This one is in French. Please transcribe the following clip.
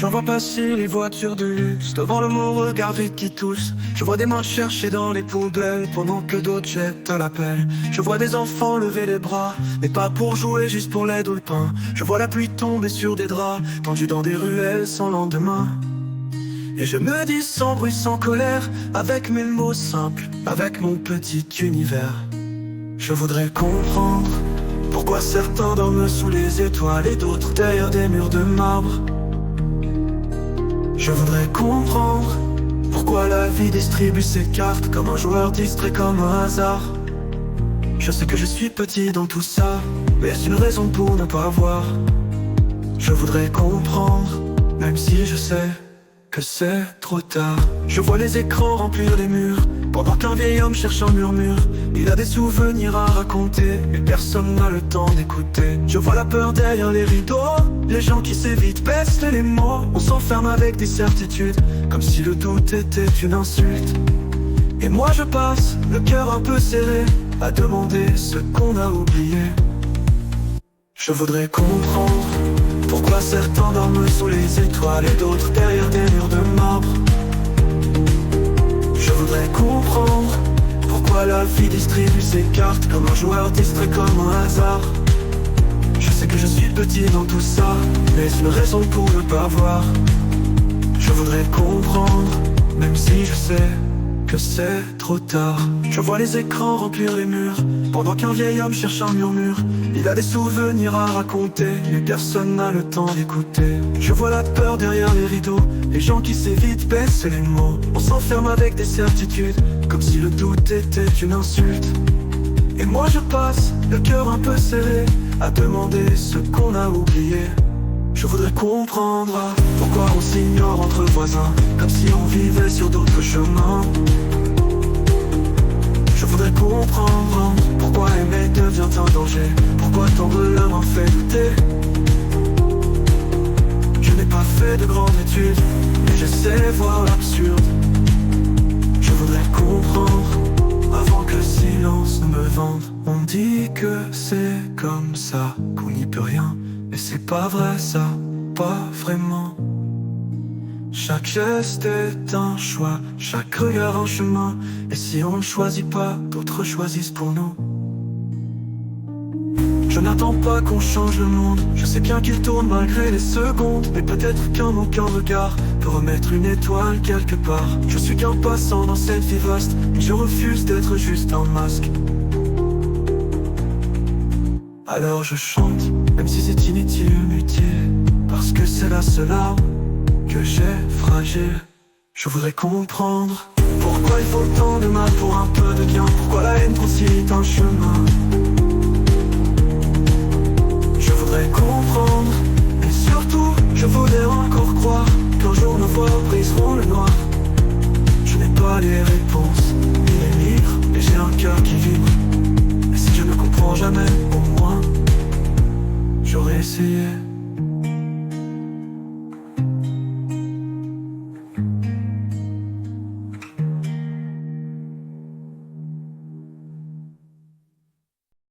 J'en vois passer les voitures de luxe devant le mon regard vide qui tousse. Je vois des mains chercher dans les poubelles pendant que d'autres jettent la pelle. Je vois des enfants lever les bras, mais pas pour jouer, juste pour l'aide ou le pain. Je vois la pluie tomber sur des draps tendus dans des ruelles sans lendemain. Et je me dis sans bruit, sans colère, avec mes mots simples, avec mon petit univers. Je voudrais comprendre pourquoi certains dorment sous les étoiles et d'autres derrière des murs de marbre. Je voudrais comprendre pourquoi la vie distribue ses cartes comme un joueur distrait, comme un hasard. Je sais que je suis petit dans tout ça, mais c'est une raison pour ne pas voir. Je voudrais comprendre, même si je sais que c'est trop tard. Je vois les écrans remplir les murs, pendant qu'un vieil homme cherche un murmure. Il a des souvenirs à raconter, mais personne n'a le temps d'écouter. Je vois la peur derrière les rideaux, les gens qui s'évitent baissent les mots. On s'enferme avec des certitudes, comme si le doute était une insulte. Et moi je passe, le cœur un peu serré, à demander ce qu'on a oublié. Je voudrais comprendre pourquoi certains dorment sous les étoiles et d'autres derrière des murs de marbre. Je voudrais comprendre pourquoi la vie distribue ses cartes comme un joueur distrait, comme un hasard. Je sais que je suis petit dans tout ça, mais c'est une raison pour ne pas voir. Je voudrais comprendre, même si je sais que c'est trop tard. Je vois les écrans remplir les murs, pendant qu'un vieil homme cherche un murmure. Il a des souvenirs à raconter, mais personne n'a le temps d'écouter. Je vois la peur derrière les rideaux, les gens qui s'évitent baissent les mots. On s'enferme avec des certitudes, comme si le doute était une insulte. Et moi je passe, le cœur un peu serré, à demander ce qu'on a oublié. Je voudrais comprendre pourquoi on s'ignore entre voisins, comme si on vivait sur d'autres chemins. Je voudrais comprendre pourquoi aimer devient un danger, pourquoi tant de l'homme en fait douter. Je n'ai pas fait de grandes études, mais je sais voir l'absurde. Je voudrais comprendre avant que le silence ne me vende. On dit que c'est comme ça, qu'on n'y peut rien, mais c'est pas vrai ça, pas vraiment. Chaque geste est un choix, chaque regard un chemin. Et si on ne choisit pas, d'autres choisissent pour nous. Je n'attends pas qu'on change le monde, je sais bien qu'il tourne malgré les secondes. Mais peut-être qu'un mot, qu'un regard peut remettre une étoile quelque part. Je suis qu'un passant dans cette vie vaste, et je refuse d'être juste un masque. Alors je chante, même si c'est inutile, parce que c'est la seule arme que j'ai fragile. Je voudrais comprendre pourquoi il faut tant de mal pour un peu de bien, pourquoi la haine concilie un chemin. Je voudrais comprendre, et surtout je voudrais encore croire qu'un jour nos voix briseront le noir. Je n'ai pas les réponses, ni les livres, mais j'ai un cœur qui vibre. Et si je ne comprends jamais, au moins j'aurais essayé.